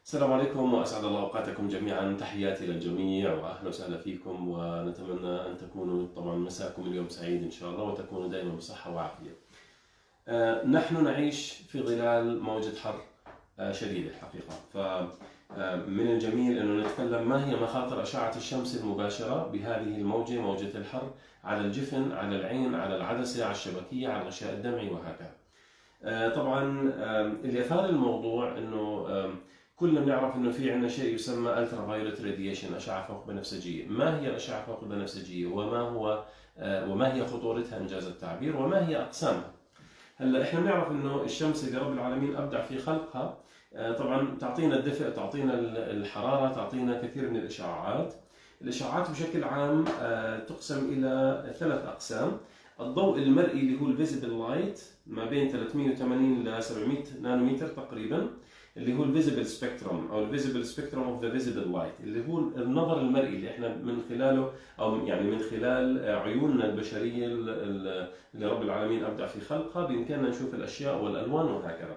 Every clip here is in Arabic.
السلام عليكم وأسعد الله أوقاتكم جميعا. تحياتي للجميع وأهلا وسهلا فيكم، ونتمنى أن تكونوا طبعا مساكم اليوم سعيد إن شاء الله، وتكونوا دائما بصحة وعافية. نحن نعيش في ظلال موجة حر شديدة الحقيقة، فمن الجميل أنه نتكلم ما هي مخاطر أشعة الشمس المباشرة بهذه الموجة، موجة الحر، على الجفن، على العين، على العدسة، على الشبكية، على الغشاء الدمعي وهكذا. طبعا اللي أثار الموضوع أنه كلنا بنعرف انه في عندنا شيء يسمى الترا فايولت راديشن، اشعه فوق بنفسجيه. ما هي الاشعه فوق البنفسجيه؟ وما هي خطورتها انجاز التعبير؟ وما هي اقسامها؟ هلا احنا بنعرف انه الشمس اللي رب العالمين ابدع في خلقها طبعا تعطينا الدفء، تعطينا الحراره، تعطينا كثير من الاشعاعات. الاشعاعات بشكل عام تقسم الى ثلاث اقسام. الضوء المرئي اللي هو الفيزيبل لايت، ما بين 380 ل 700 نانومتر تقريبا، اللي هو الفيزيبل سبيكتروم او الفيزيبل سبيكتروم اوف ذا فيزيبل لايت، اللي هو النظر المرئي اللي احنا من خلاله، او يعني من خلال عيوننا البشريه اللي رب العالمين ابدع في خلقها بامكاننا نشوف الاشياء والالوان وهكذا.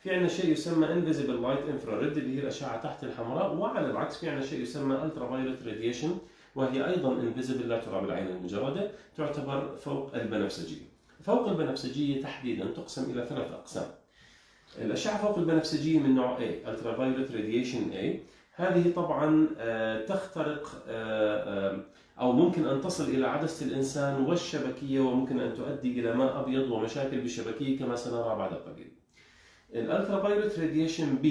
في عندنا شيء يسمى انفيزيبل لايت انفراريد اللي هي الاشعه تحت الحمراء، وعلى العكس في عندنا شيء يسمى الترا فايولت راديشن، وهي ايضا انفيزيبل لا ترى بالعين المجرده، تعتبر فوق البنفسجيه. فوق البنفسجيه تحديدا تقسم الى ثلاث اقسام. الأشعة فوق البنفسجية من نوع A Ultraviolet Radiation A، هذه طبعا تخترق أو ممكن أن تصل إلى عدسة الإنسان والشبكية، وممكن أن تؤدي إلى ماء أبيض ومشاكل بالشبكية كما سنرى بعد قليل. الألترافايولت راديشن B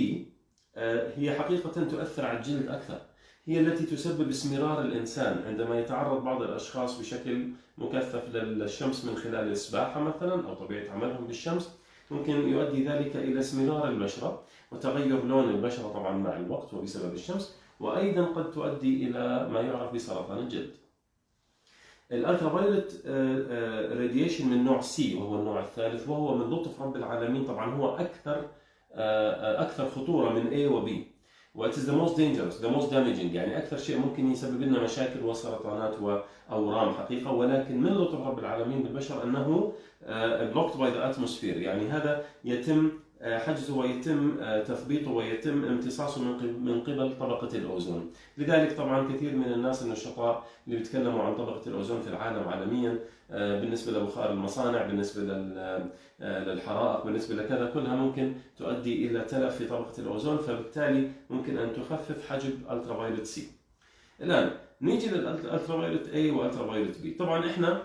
هي حقيقة تؤثر على الجلد أكثر، هي التي تسبب اسمرار الإنسان عندما يتعرض بعض الأشخاص بشكل مكثف للشمس من خلال السباحة مثلا أو طبيعة عملهم بالشمس. ممكن يؤدي ذلك إلى اسمرار البشرة وتغير لون البشرة طبعا مع الوقت وبسبب الشمس، وأيضا قد تؤدي إلى ما يعرف بسرطان الجلد. الالترافايولت راديشن من نوع C وهو النوع الثالث، وهو من لطف رب العالمين، طبعا هو أكثر خطورة من A و B، و it is the most dangerous, the most damaging، يعني أكثر شيء ممكن يسبب لنا مشاكل وسرطانات وأورام حقيقة. ولكن من لطف رب العالمين بالبشر أنه blocked by the atmosphere، يعني هذا يتم حجزه ويتم تثبيطه ويتم امتصاصه من قبل طبقة الأوزون. لذلك طبعا كثير من الناس النشطاء اللي بيتكلموا عن طبقة الأوزون في العالم عالميا، بالنسبة لبخار المصانع، بالنسبة للحرائق، بالنسبة لكذا، كلها ممكن تؤدي إلى تلف في طبقة الأوزون، فبالتالي ممكن أن تخفف حجب الترافايولت C. الآن نيجي للالترافايولت A والترافايولت B. طبعا احنا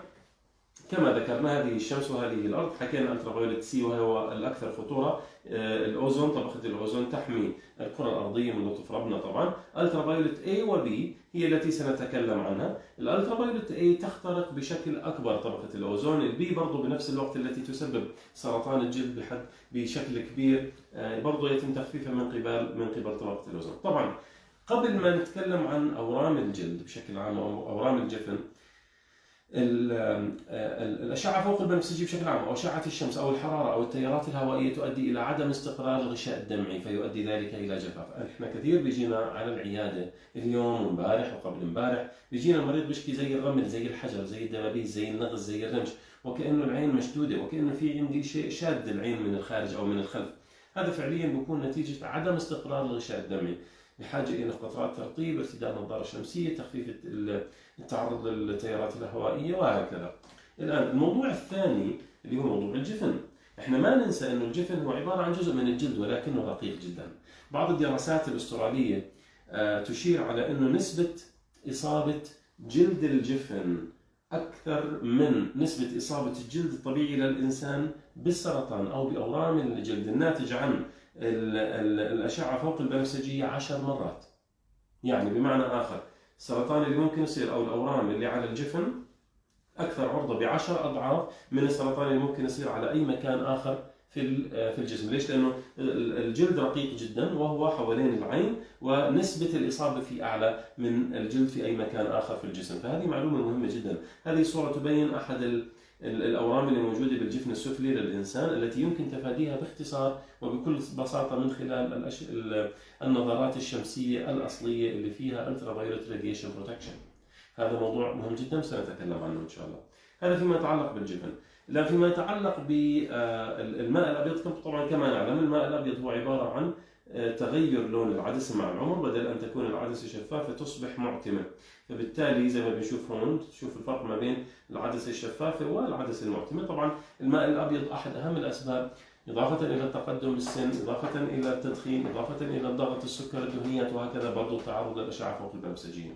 كما ذكرنا هذه الشمس وهذه الأرض، حكينا الترافايولت C وهو الأكثر خطورة. الأوزون، طبقة الأوزون تحمي الكرة الأرضية من لطف ربنا طبعا. الترافايولت A و B هي التي سنتكلم عنها. الالترافايولت A تخترق بشكل أكبر طبقة الأوزون، البي برضو بنفس الوقت التي تسبب سرطان الجلد بشكل كبير، برضو يتم تخفيفها من قبل طبقة الأوزون. طبعا قبل ما نتكلم عن أورام الجلد بشكل عام أو أورام الجفن، الأشعة فوق البنفسجي بشكل عام أو أشعة الشمس أو الحرارة أو التيارات الهوائية تؤدي إلى عدم استقرار الغشاء الدمعي، فيؤدي ذلك إلى جفاف. إحنا كثير بيجينا على العيادة اليوم وامبارح وقبل امبارح، بيجينا المريض بيشكي زي الرمل، زي الحجر، زي الدبابيس، زي النغز، زي الرمش، وكأنه العين مشدودة، وكأنه في عندي شيء شاد العين من الخارج أو من الخلف. هذا فعليا بيكون نتيجة عدم استقرار الغشاء الدمعي، بحاجة إلى قطرات ترطيب، ارتداء نظارة شمسية، تخفيف التعرض للتيارات الهوائية وهكذا. الآن الموضوع الثاني اللي هو موضوع الجفن. احنا ما ننسى أن الجفن هو عبارة عن جزء من الجلد ولكنه رقيق جدا. بعض الدراسات الأسترالية تشير على أنه نسبة إصابة جلد الجفن أكثر من نسبة إصابة الجلد الطبيعي للإنسان بالسرطان أو بأورام الجلد الناتج عن الأشعة فوق البنفسجية 10 مرات. يعني بمعنى آخر، السرطان اللي ممكن يصير أو الأورام اللي على الجفن أكثر عرضة ب10 أضعاف من السرطان اللي ممكن يصير على أي مكان آخر في الجسم. ليش؟ لأنه الجلد رقيق جدا وهو حوالين العين، ونسبة الإصابة فيه أعلى من الجلد في أي مكان آخر في الجسم. فهذه معلومة مهمة جدا. هذه صورة تبين أحد الأورام اللي موجودة بالجفن السفلي للإنسان، التي يمكن تفاديها باختصار وبكل بساطة من خلال النظارات الشمسية الأصلية اللي فيها Ultraviolet Radiation Protection. هذا موضوع مهم جدا سنتكلم عنه إن شاء الله. هذا فيما يتعلق بالجفن. لا، فيما يتعلق بالماء الأبيض، طبعا كما نعلم الماء الأبيض هو عبارة عن تغير لون العدسة مع العمر، بدل أن تكون العدسة شفافة تصبح معتمة. فبالتالي زي ما بنشوف هون، تشوف الفرق ما بين العدسة الشفافة والعدسة المعتمة. طبعا الماء الأبيض أحد أهم الأسباب، إضافة إلى التقدم بالسن، إضافة إلى التدخين، إضافة إلى الضغط، السكر، الدهنيات، وهكذا برضو التعرض للأشعة فوق البنفسجية.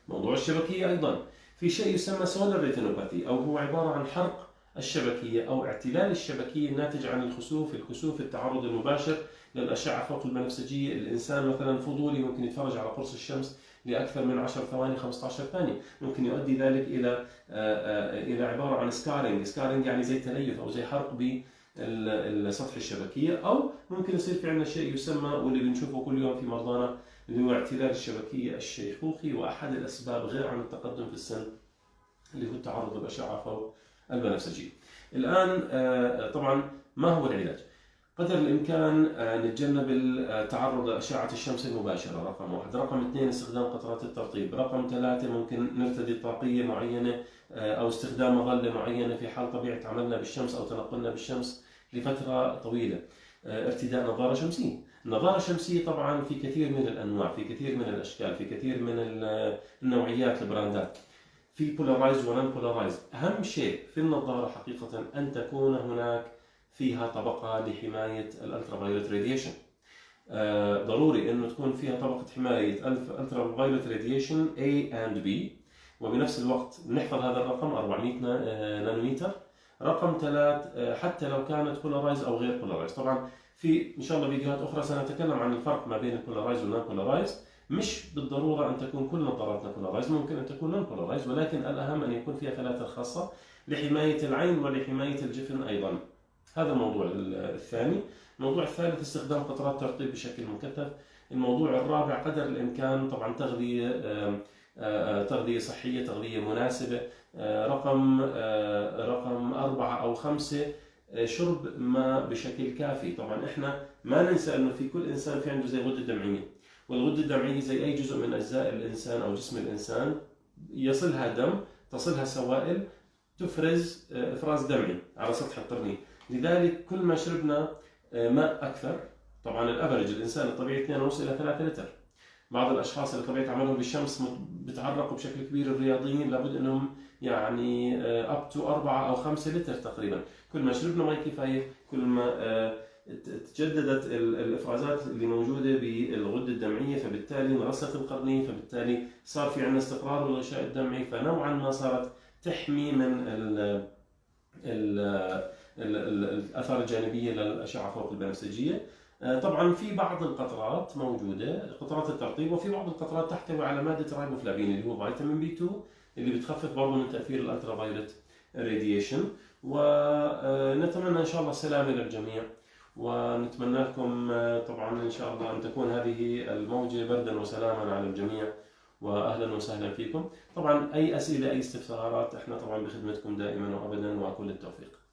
موضوع الشبكية أيضا، في شيء يسمى سولار ريتينوباثي، أو هو عبارة عن حرق الشبكية أو اعتلال الشبكية الناتج عن الكسوف التعرض المباشر للأشعة فوق البنفسجية. الإنسان مثلا فضولي ممكن يتفرج على قرص الشمس لأكثر من 10 ثواني 15 ثانية، ممكن يؤدي ذلك إلى عبارة عن سكارينج يعني زي تليف أو زي حرق بالسطح الشبكية، أو ممكن يصير في عندنا شيء يسمى واللي بنشوفه كل يوم في مرضانا اللي هو اعتلال الشبكية الشيخوخي، وأحد الأسباب غير عن التقدم في السن اللي هو التعرض للأشعة فوق البنفسجية. الآن طبعا ما هو العلاج؟ قدر الإمكان نتجنب التعرض لأشعة الشمس المباشرة، رقم 1. رقم 2 استخدام قطرات الترطيب. رقم 3 ممكن نرتدي طاقية معينة أو استخدام مظلة معينة في حال طبيعة عملنا بالشمس أو تنقلنا بالشمس لفترة طويلة. ارتداء نظارة شمسية. النظارة الشمسية طبعا في كثير من الأنواع، في كثير من الأشكال، في كثير من النوعيات، البراندات، في بولارايز ونون بولارايز. أهم شيء في النظارة حقيقة أن تكون هناك فيها طبقة لحماية الالترافايولت راديشن. ضروري انه تكون فيها طبقة حماية الترافايولت راديشن A and B، وبنفس الوقت نحفظ هذا الرقم 400 نانومتر. رقم 3 حتى لو كانت بولارايز او غير بولارايز. طبعا في ان شاء الله فيديوهات اخرى سنتكلم عن الفرق ما بين البولارايز والنون بولارايز. مش بالضرورة ان تكون كل نظاراتنا بولارايز، ممكن ان تكون نون بولارايز، ولكن الاهم ان يكون فيها فلاتر خاصة لحماية العين ولحماية الجفن ايضا. هذا الموضوع الثاني. الموضوع الثالث استخدام قطرات ترطيب بشكل مكثف. الموضوع الرابع قدر الإمكان طبعا تغذية صحية، تغذية مناسبة. رقم 4 أو 5 شرب ماء بشكل كافي. طبعا احنا ما ننسى انه في كل انسان في عنده زي غدة دمعية، والغدة الدمعية زي اي جزء من اجزاء الانسان او جسم الانسان يصلها دم، تصلها سوائل، تفرز افراز دمعي على سطح القرنية. لذلك كل ما شربنا ماء اكثر، طبعا الافرج الانسان الطبيعي 2.5 الى 3 لتر. بعض الاشخاص اللي طبيعه عملهم بالشمس بتعرقوا بشكل كبير، الرياضيين لابد انهم يعني اب تو 4 أو 5 لتر تقريبا. كل ما شربنا ماء كفايه كل ما تجددت الافرازات اللي موجوده بالغده الدمعيه، فبالتالي مرست القرنيه، فبالتالي صار في عندنا استقرار بالغشاء الدمعي، فنوعا ما صارت تحمي من الآثار الجانبية للأشعة فوق البنفسجية. طبعا في بعض القطرات موجودة، قطرات الترطيب، وفي بعض القطرات تحتوي على مادة رايبوفلافين اللي هو فيتامين بي 2 اللي بتخفف برضه من تأثير الالترافايولت راديشن. ونتمنى إن شاء الله السلامة للجميع، ونتمنى لكم طبعا إن شاء الله أن تكون هذه الموجة بردا وسلاما على الجميع، واهلا وسهلا فيكم. طبعا اي اسئله اي استفسارات احنا طبعا بخدمتكم دائما وابدا، وكل التوفيق.